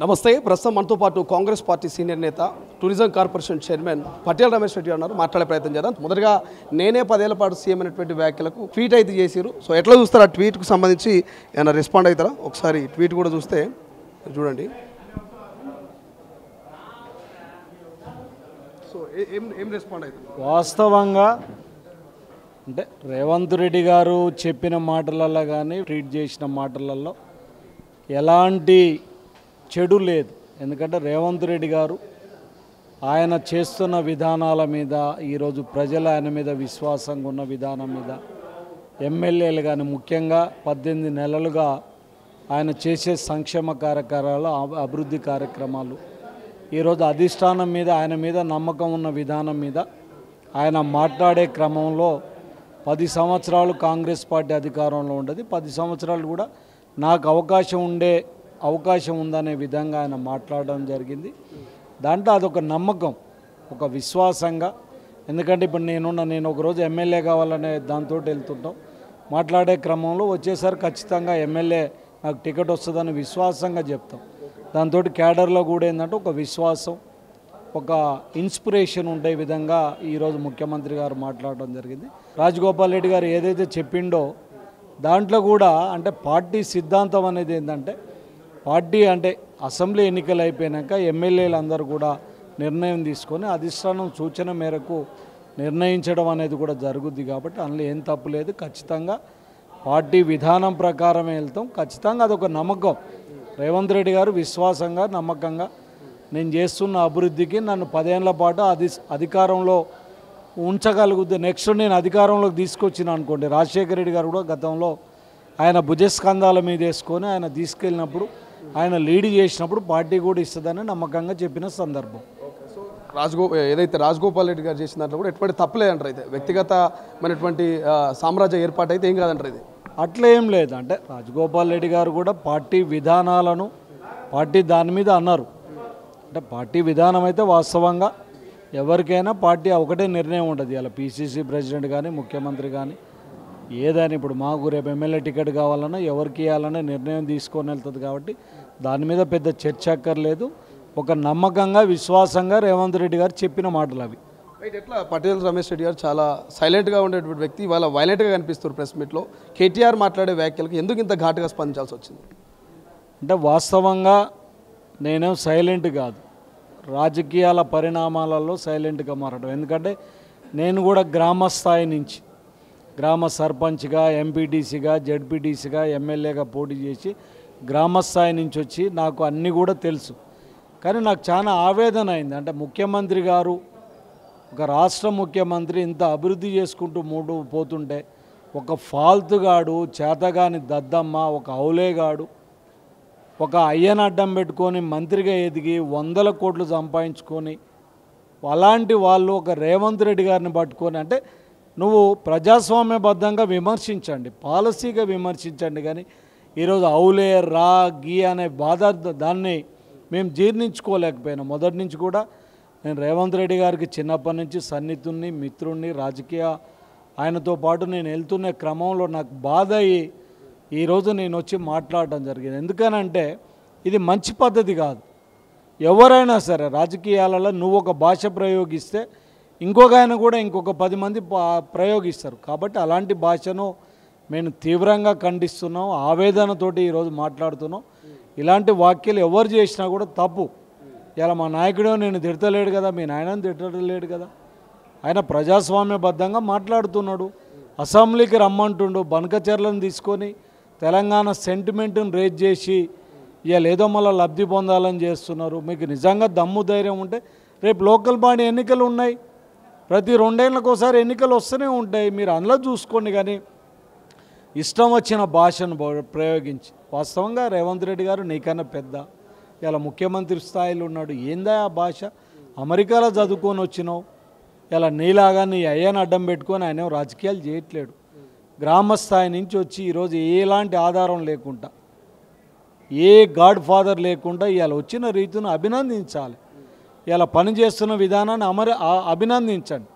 నమస్తే. ప్రస్తుతం మనతో పాటు కాంగ్రెస్ పార్టీ సీనియర్ నేత tourism corporation chairman Patel Ramesh Reddy ఉన్నారు. మాట్లాడే ప్రయత్నం చేద్దాం. మొదటగా నేనే 10 ఏళ్ల పాటు సీఎం అనేటువంటి వ్యాఖ్యలకు ట్వీట్ అయితే చేశారు. సో ఎట్లా చూస్తారు? ఆ ట్వీట్కు సంబంధించి ఏమైనా రెస్పాండ్ అవుతారా? ఒకసారి ట్వీట్ కూడా చూస్తే చూడండి. సో ఏం రెస్పాండ్ అవుతుంది? వాస్తవంగా అంటే రేవంత్ రెడ్డి గారు చెప్పిన మాటలలో కానీ ట్వీట్ చేసిన మాటలలో ఎలాంటి చెడు లేదు. ఎందుకంటే రేవంత్ రెడ్డి గారు ఆయన చేస్తున్న విధానాల మీద, ఈరోజు ప్రజలు ఆయన మీద విశ్వాసంగా ఉన్న విధానం మీద, ఎమ్మెల్యేలు కానీ ముఖ్యంగా 18 నెలలుగా ఆయన చేసే సంక్షేమ కార్యక్రమాలు, అభివృద్ధి కార్యక్రమాలు, ఈరోజు అధిష్టానం మీద ఆయన మీద నమ్మకం ఉన్న విధానం మీద ఆయన మాట్లాడే క్రమంలో 10 సంవత్సరాలు కాంగ్రెస్ పార్టీ అధికారంలో ఉండదు, 10 సంవత్సరాలు కూడా నాకు అవకాశం ఉందనే విధంగా ఆయన మాట్లాడడం జరిగింది. దాంట్లో అదొక నమ్మకం, ఒక విశ్వాసంగా. ఎందుకంటే ఇప్పుడు నేను ఒకరోజు ఎమ్మెల్యే కావాలనే దాంతో వెళ్తుంటాం, మాట్లాడే క్రమంలో వచ్చేసరికి ఖచ్చితంగా ఎమ్మెల్యే నాకు టికెట్ వస్తుందని విశ్వాసంగా చెప్తాం. దాంతో క్యాడర్లో కూడా ఏంటంటే ఒక విశ్వాసం, ఒక ఇన్స్పిరేషన్ ఉండే విధంగా ఈరోజు ముఖ్యమంత్రి గారు మాట్లాడడం జరిగింది. రాజగోపాల్ రెడ్డి గారు ఏదైతే చెప్పిండో దాంట్లో కూడా అంటే పార్టీ సిద్ధాంతం అనేది ఏంటంటే, పార్టీ అంటే అసెంబ్లీ ఎన్నికలు అయిపోయాక ఎమ్మెల్యేలు అందరూ కూడా నిర్ణయం తీసుకొని అధిష్టానం సూచన మేరకు నిర్ణయించడం అనేది కూడా జరుగుద్ది. కాబట్టి అందులో ఏం తప్పు లేదు. ఖచ్చితంగా పార్టీ విధానం ప్రకారమే వెళ్తాం. ఖచ్చితంగా అదొక నమ్మకం. రేవంత్ రెడ్డి గారు విశ్వాసంగా, నమ్మకంగా నేను చేస్తున్న అభివృద్ధికి నన్ను 10 ఏళ్ల పాటు అధికారంలో ఉంచగలుగుతుంది. నెక్స్ట్ నేను అధికారంలోకి తీసుకొచ్చిన అనుకోండి, రాజశేఖర రెడ్డి గారు కూడా గతంలో ఆయన భుజస్కంధాల మీద వేసుకొని ఆయన తీసుకెళ్ళినప్పుడు, ఆయన లీడ్ చేసినప్పుడు పార్టీ కూడా ఇస్తుందని నమ్మకంగా చెప్పిన సందర్భం. ఏదైతే రాజగోపాల్ రెడ్డి గారు చేసిన దాంట్లో కూడా ఎటువంటి తప్పలేదంటారు. అయితే వ్యక్తిగతమైనటువంటి సామ్రాజ్య ఏర్పాటు అయితే ఏం కాదంటారు. ఇది అట్లా ఏం లేదు. అంటే రాజగోపాల్ రెడ్డి గారు కూడా పార్టీ విధానాలను పార్టీ దాని మీద అన్నారు. అంటే పార్టీ విధానం అయితే వాస్తవంగా ఎవరికైనా పార్టీ ఒకటే నిర్ణయం ఉంటుంది. ఇలా పీసీసీ ప్రెసిడెంట్ కానీ, ముఖ్యమంత్రి కానీ, ఏదైనా ఇప్పుడు మాకు రేపు ఎమ్మెల్యే టికెట్ కావాలన్నా ఎవరికి ఇవ్వాలన్నా నిర్ణయం తీసుకొని వెళ్తుంది. కాబట్టి దాని మీద పెద్ద చర్చ అక్కర్లేదు. ఒక నమ్మకంగా, విశ్వాసంగా రేవంత్ రెడ్డి గారు చెప్పిన మాటలు అవి. రైట్. ఎట్లా పటేల్ రమేష్ రెడ్డి గారు చాలా సైలెంట్గా ఉండేటువంటి వ్యక్తి, ఇవాళ వైలెంట్గా కనిపిస్తారు ప్రెస్ మీట్లో. కేటీఆర్ మాట్లాడే వ్యాఖ్యలకు ఎందుకు ఇంత ఘాటుగా స్పందించాల్సి వచ్చింది? అంటే వాస్తవంగా నేనేం సైలెంట్ కాదు, రాజకీయాల పరిణామాలలో సైలెంట్గా మారడం. ఎందుకంటే నేను కూడా గ్రామ స్థాయి నుంచి, గ్రామ సర్పంచ్గా, ఎంపీటీసీగా, జెడ్పీటీసీగా, ఎమ్మెల్యేగా పోటీ చేసి గ్రామ స్థాయి నుంచి వచ్చి నాకు అన్నీ కూడా తెలుసు. కానీ నాకు చాలా ఆవేదన అయింది. అంటే ముఖ్యమంత్రి గారు, ఒక రాష్ట్ర ముఖ్యమంత్రి ఇంత అభివృద్ధి చేసుకుంటూ పోతుంటే ఒక ఫాల్తుగాడు, చేతగాని దద్దమ్మ, ఒక ఔలేగాడు, ఒక అయ్యను అడ్డం పెట్టుకొని మంత్రిగా ఎదిగి 100 కోట్లు సంపాదించుకొని అలాంటి వాళ్ళు ఒక రేవంత్ రెడ్డి గారిని పట్టుకొని, అంటే నువ్వు ప్రజాస్వామ్యబద్ధంగా విమర్శించండి, పాలసీగా విమర్శించండి, కానీ ఈరోజు ఔలే రా గీ అనే బాధ దాన్ని మేము జీర్ణించుకోలేకపోయినాం. మొదటి నుంచి కూడా నేను రేవంత్ రెడ్డి గారికి చిన్నప్పటి నుంచి సన్నిహితుణ్ణి, మిత్రుణ్ణి, రాజకీయ ఆయనతో పాటు నేను వెళ్తున్న క్రమంలో నాకు బాధ అయ్యి ఈరోజు నేను వచ్చి మాట్లాడడం జరిగింది. ఎందుకనంటే ఇది మంచి పద్ధతి కాదు. ఎవరైనా సరే రాజకీయాలలో నువ్వు ఒక భాష ప్రయోగిస్తే ఇంకొక ఆయన కూడా ఇంకొక 10 మంది ప్రయోగిస్తారు. కాబట్టి అలాంటి భాషను మేము తీవ్రంగా ఖండిస్తున్నాం, ఆవేదనతోటి ఈరోజు మాట్లాడుతున్నాం. ఇలాంటి వ్యాఖ్యలు ఎవరు చేసినా కూడా తప్పు. ఇలా మా నాయకుడు నేను తిడతలేడు కదా, మీ నాయనని తిట్టలేడు కదా, ఆయన ప్రజాస్వామ్యబద్ధంగా మాట్లాడుతున్నాడు. అసెంబ్లీకి రమ్మంటుండు, బనకచర్లను తీసుకొని తెలంగాణ సెంటిమెంట్ని రేజ్ చేసి ఇవాళ ఏదో మళ్ళీ లబ్ధి పొందాలని చేస్తున్నారు. మీకు నిజంగా దమ్ము ధైర్యం ఉంటే రేపు లోకల్ బాడీ ఎన్నికలు ఉన్నాయి, ప్రతి 2 ఏళ్ళకి ఒకసారి ఎన్నికలు వస్తూనే ఉంటాయి, మీరు అందులో చూసుకోండి. కానీ ఇష్టం వచ్చిన భాషను ప్రయోగించి, వాస్తవంగా రేవంత్ రెడ్డి గారు నీకన్నా పెద్ద, ఇలా ముఖ్యమంత్రి స్థాయిలో ఉన్నాడు, ఏందా ఆ భాష? అమెరికాలో చదువుకొని వచ్చినావు, ఇలా నీలాగా నీ అయ్యను అడ్డం పెట్టుకొని ఆయన రాజకీయాలు చేయట్లేడు. గ్రామ స్థాయి నుంచి వచ్చి ఈరోజు ఎలాంటి ఆధారం లేకుండా, ఏ గాడ్ ఫాదర్ లేకుండా ఇవాళ వచ్చిన రీతిని అభినందించాలి. ఇలా పనిచేస్తున్న విధానాన్ని అభినందించండి.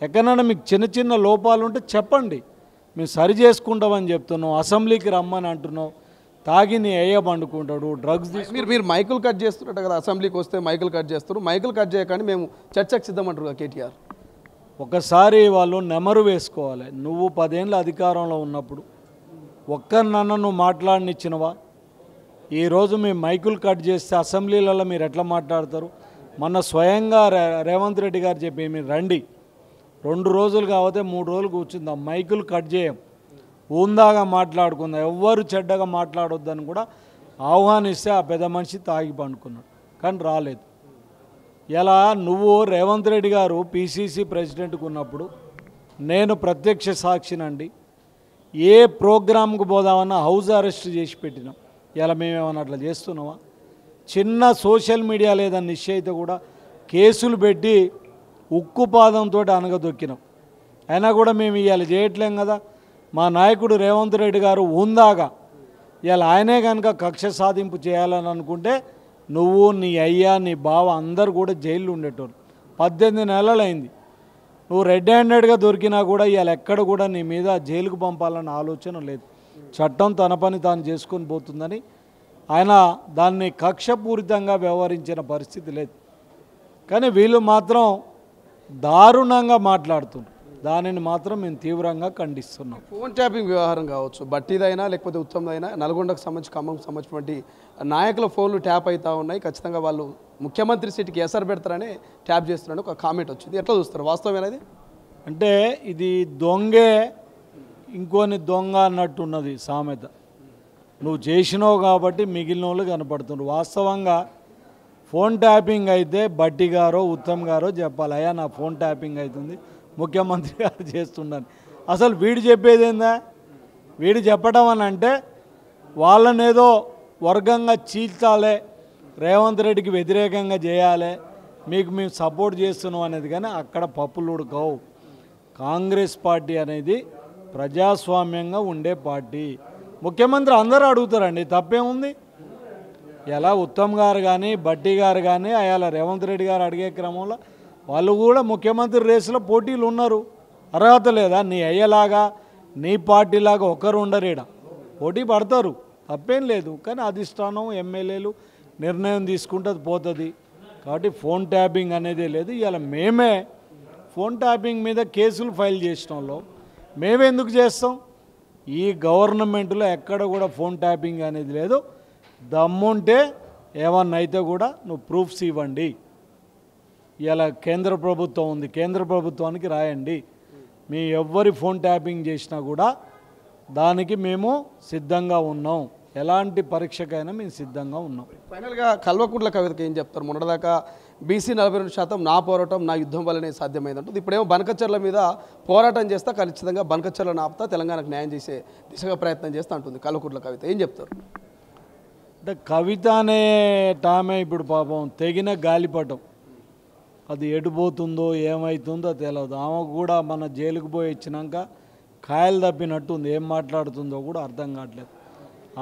ఎక్కడైనా మీకు చిన్న చిన్న లోపాలు ఉంటే చెప్పండి, మేము సరి చేసుకుంటామని చెప్తున్నాం. అసెంబ్లీకి రమ్మని అంటున్నాం, తాగి నీ అయ్య పండుకుంటాడు, డ్రగ్స్ మీరు మైకులు కట్ చేస్తున్నట్టు కదా, అసెంబ్లీకి వస్తే మైకులు కట్ చేస్తారు, మైకులు కట్ చేయకండి మేము చర్చకు సిద్ధమంటారు కదా కేటీఆర్. ఒకసారి వాళ్ళు నెమరు వేసుకోవాలి. నువ్వు 10 ఏళ్ళ అధికారంలో ఉన్నప్పుడు ఒక్కరినన్నా నువ్వు మాట్లాడనిచ్చినవా? ఈరోజు మీ మైకులు కట్ చేస్తే అసెంబ్లీలలో మీరు ఎట్లా మాట్లాడతారు? మొన్న స్వయంగా రేవంత్ రెడ్డి గారు చెప్పి మీరు రండి, 2 రోజులు కాకపోతే 3 రోజులు కూర్చుందాం, మైకులు కట్ చేయం, ఉందాగా మాట్లాడుకుందాం, ఎవ్వరు చెడ్డగా మాట్లాడొద్దని కూడా ఆహ్వానిస్తే ఆ పెద్ద మనిషి తాగి పండుకున్నాడు, కానీ రాలేదు. ఇలా నువ్వు రేవంత్ రెడ్డి గారు పిసిసి ప్రెసిడెంట్గా ఉన్నప్పుడు నేను ప్రత్యక్ష సాక్షినండి, ఏ ప్రోగ్రాంకు పోదామన్నా హౌస్ అరెస్ట్ చేసి పెట్టినాం. ఇలా మేమేమన్నా అట్లా చేస్తున్నామా? చిన్న సోషల్ మీడియా లేదని నిశ్చయిత కూడా కేసులు పెట్టి ఉక్కుపాదంతో అనగదొక్కినాం. అయినా కూడా మేము ఇవాళ చేయట్లేం కదా. మా నాయకుడు రేవంత్ రెడ్డి గారు ఉందాగా ఇవాళ ఆయనే కనుక కక్ష సాధింపు చేయాలని అనుకుంటే నువ్వు, నీ అయ్యా, నీ బావ అందరు కూడా జైల్లో ఉండేటోళ్ళు. 18 నెలలైంది. నువ్వు రెడ్ హ్యాండెడ్గా దొరికినా కూడా ఇవాళ ఎక్కడ కూడా నీ మీద జైలుకు పంపాలన్న ఆలోచన లేదు. చట్టం తన పని తాను చేసుకొని పోతుందని ఆయన దాన్ని కక్షపూరితంగా వ్యవహరించిన పరిస్థితి లేదు. కానీ వీళ్ళు మాత్రం దారుణంగా మాట్లాడుతున్నారు. దానిని మాత్రం మేము తీవ్రంగా ఖండిస్తున్నాం. ఫోన్ ట్యాపింగ్ వ్యవహారం కావచ్చు, బట్టిదైనా లేకపోతే ఉత్తమ్దైనా, నల్గొండకు సంబంధించి ఖమ్మంకు సంబంధించినటువంటి నాయకుల ఫోన్లు ట్యాప్ అవుతూ ఉన్నాయి. ఖచ్చితంగా వాళ్ళు ముఖ్యమంత్రి సీటుకి ఎసరు పెడతారని ట్యాప్ చేస్తున్నారని ఒక కామెంట్ వచ్చింది. ఎట్లా చూస్తారు? వాస్తవం అనేది అంటే ఇది దొంగే ఇంకోని దొంగ అన్నట్టున్నది సామెత. నువ్వు చేసినావు కాబట్టి మిగిలిన వాళ్ళు కనపడుతున్నారు. వాస్తవంగా ఫోన్ ట్యాపింగ్ అయితే బట్టి గారో ఉత్తమ్ గారో చెప్పాలి, అయ్యా నా ఫోన్ ట్యాపింగ్ అవుతుంది, ముఖ్యమంత్రి గారు చేస్తున్నాను. అసలు వీడు చెప్పేది ఏందా? వీడు చెప్పడం అని అంటే వాళ్ళనేదో వర్గంగా చీల్చాలే, రేవంత్ రెడ్డికి వ్యతిరేకంగా చేయాలి, మీకు మేము సపోర్ట్ చేస్తున్నాం అనేది. కానీ అక్కడ పప్పులు ఉడకవు. కాంగ్రెస్ పార్టీ అనేది ప్రజాస్వామ్యంగా ఉండే పార్టీ. ముఖ్యమంత్రి అందరూ అడుగుతారండి, తప్పేముంది? ఎలా ఉత్తమ్ గారు కానీ బట్టి గారు కానీ అలా రేవంత్ రెడ్డి గారు అడిగే క్రమంలో వాళ్ళు కూడా ముఖ్యమంత్రి రేసులో పోటీలు ఉన్నారు. అర్హత లేదా? నీ అయ్యేలాగా నీ పార్టీలాగా ఒకరు ఉండరేడ, పోటీ పడతారు, తప్పేం లేదు. కానీ అధిష్టానం ఎమ్మెల్యేలు నిర్ణయం తీసుకుంటే పోతుంది. కాబట్టి ఫోన్ ట్యాపింగ్ అనేది లేదు. ఇవాళ మేమే ఫోన్ ట్యాపింగ్ మీద కేసులు ఫైల్ చేసినాంలో మేమెందుకు చేస్తాం? ఈ గవర్నమెంట్లో ఎక్కడ కూడా ఫోన్ ట్యాపింగ్ అనేది లేదు. దమ్ముంటే ఏమన్నా అయితే కూడా నువ్వు ప్రూఫ్స్ ఇవ్వండి. ఇలా కేంద్ర ప్రభుత్వం ఉంది, కేంద్ర ప్రభుత్వానికి రాయండి. మీ ఎవ్వరి ఫోన్ ట్యాపింగ్ చేసినా కూడా దానికి మేము సిద్ధంగా ఉన్నాం. ఎలాంటి పరీక్షకైనా మేము సిద్ధంగా ఉన్నాం. ఫైనల్గా కల్వకుంట్ల కవితకి ఏం చెప్తారు? మొన్నటిదాకా బీసీ 42% నా పోరాటం నా యుద్ధం వల్లనే సాధ్యమైందంటుంది. ఇప్పుడేమో బనకచర్ల మీద పోరాటం చేస్తా, ఖచ్చితంగా బనకచర్లను ఆపుతా, తెలంగాణకు న్యాయం చేసే దిశగా ప్రయత్నం చేస్తా అంటుంది కల్వకుంట్ల కవిత. ఏం చెప్తారు? అంటే కవిత అనే టామే ఇప్పుడు పాపం తెగిన గాలిపటం, అది ఎడిపోతుందో ఏమవుతుందో తెలియదు. ఆమె కూడా మన జైలుకు పోయి ఇచ్చినాక కాయలు తప్పినట్టుంది, ఏం మాట్లాడుతుందో కూడా అర్థం కావట్లేదు.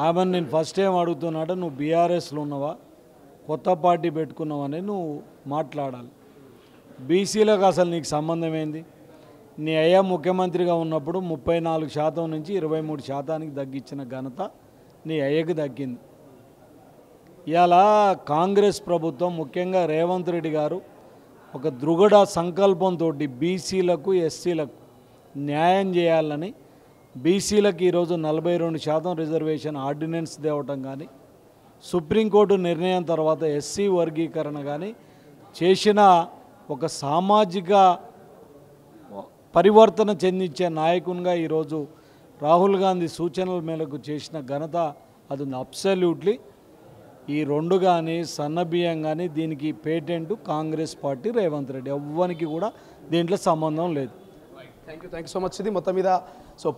ఆమెను నేను ఫస్ట్ టైం అడుగుతున్నాడు, నువ్వు బీఆర్ఎస్లో ఉన్నావా, కొత్త పార్టీ పెట్టుకున్నావని నువ్వు మాట్లాడాలి. బీసీలకు అసలు నీకు సంబంధం ఏంది? నీ అయ్యా ముఖ్యమంత్రిగా ఉన్నప్పుడు 34% నుంచి 23%కి తగ్గించిన ఘనత నీ అయ్యకి దక్కింది. ఇలా కాంగ్రెస్ ప్రభుత్వం ముఖ్యంగా రేవంత్ రెడ్డి గారు ఒక దృఢ సంకల్పంతో బీసీలకు ఎస్సీలకు న్యాయం చేయాలని బీసీలకు ఈరోజు 42% రిజర్వేషన్ ఆర్డినెన్స్ తేవటం కానీ, సుప్రీంకోర్టు నిర్ణయం తర్వాత ఎస్సీ వర్గీకరణ కానీ చేసిన ఒక సామాజిక పరివర్తన చెందించే నాయకునిగా ఈరోజు రాహుల్ గాంధీ సూచనల మేరకు చేసిన ఘనత అది అబ్సల్యూట్లీ. ఈ 2 కానీ సన్నబియ్యం కానీ దీనికి పేటెంట్ కాంగ్రెస్ పార్టీ, రేవంత్ రెడ్డి, ఎవ్వరికి కూడా దీంట్లో సంబంధం లేదు. Thank you so much. ఇది మొత్తం మీద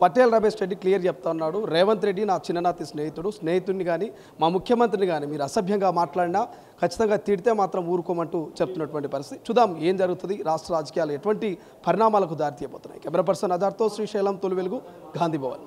పటేల్ రమేష్ రెడ్డి క్లియర్ చెప్తా ఉన్నాడు. రేవంత్ రెడ్డి నా చిన్ననాటి స్నేహితుడిని కానీ మా ముఖ్యమంత్రిని కానీ మీరు అసభ్యంగా మాట్లాడినా ఖచ్చితంగా తిడితే మాత్రం ఊరుకోమంటూ చెప్తున్నటువంటి పరిస్థితి. చూద్దాం ఏం జరుగుతుంది, రాష్ట్ర రాజకీయాలు ఎటువంటి పరిణామాలకు దారితీయబోతున్నాయి. కెమెరా పర్సన్ అజార్తో శ్రీశైలం, తొలి వెలుగు, గాంధీ భవన్.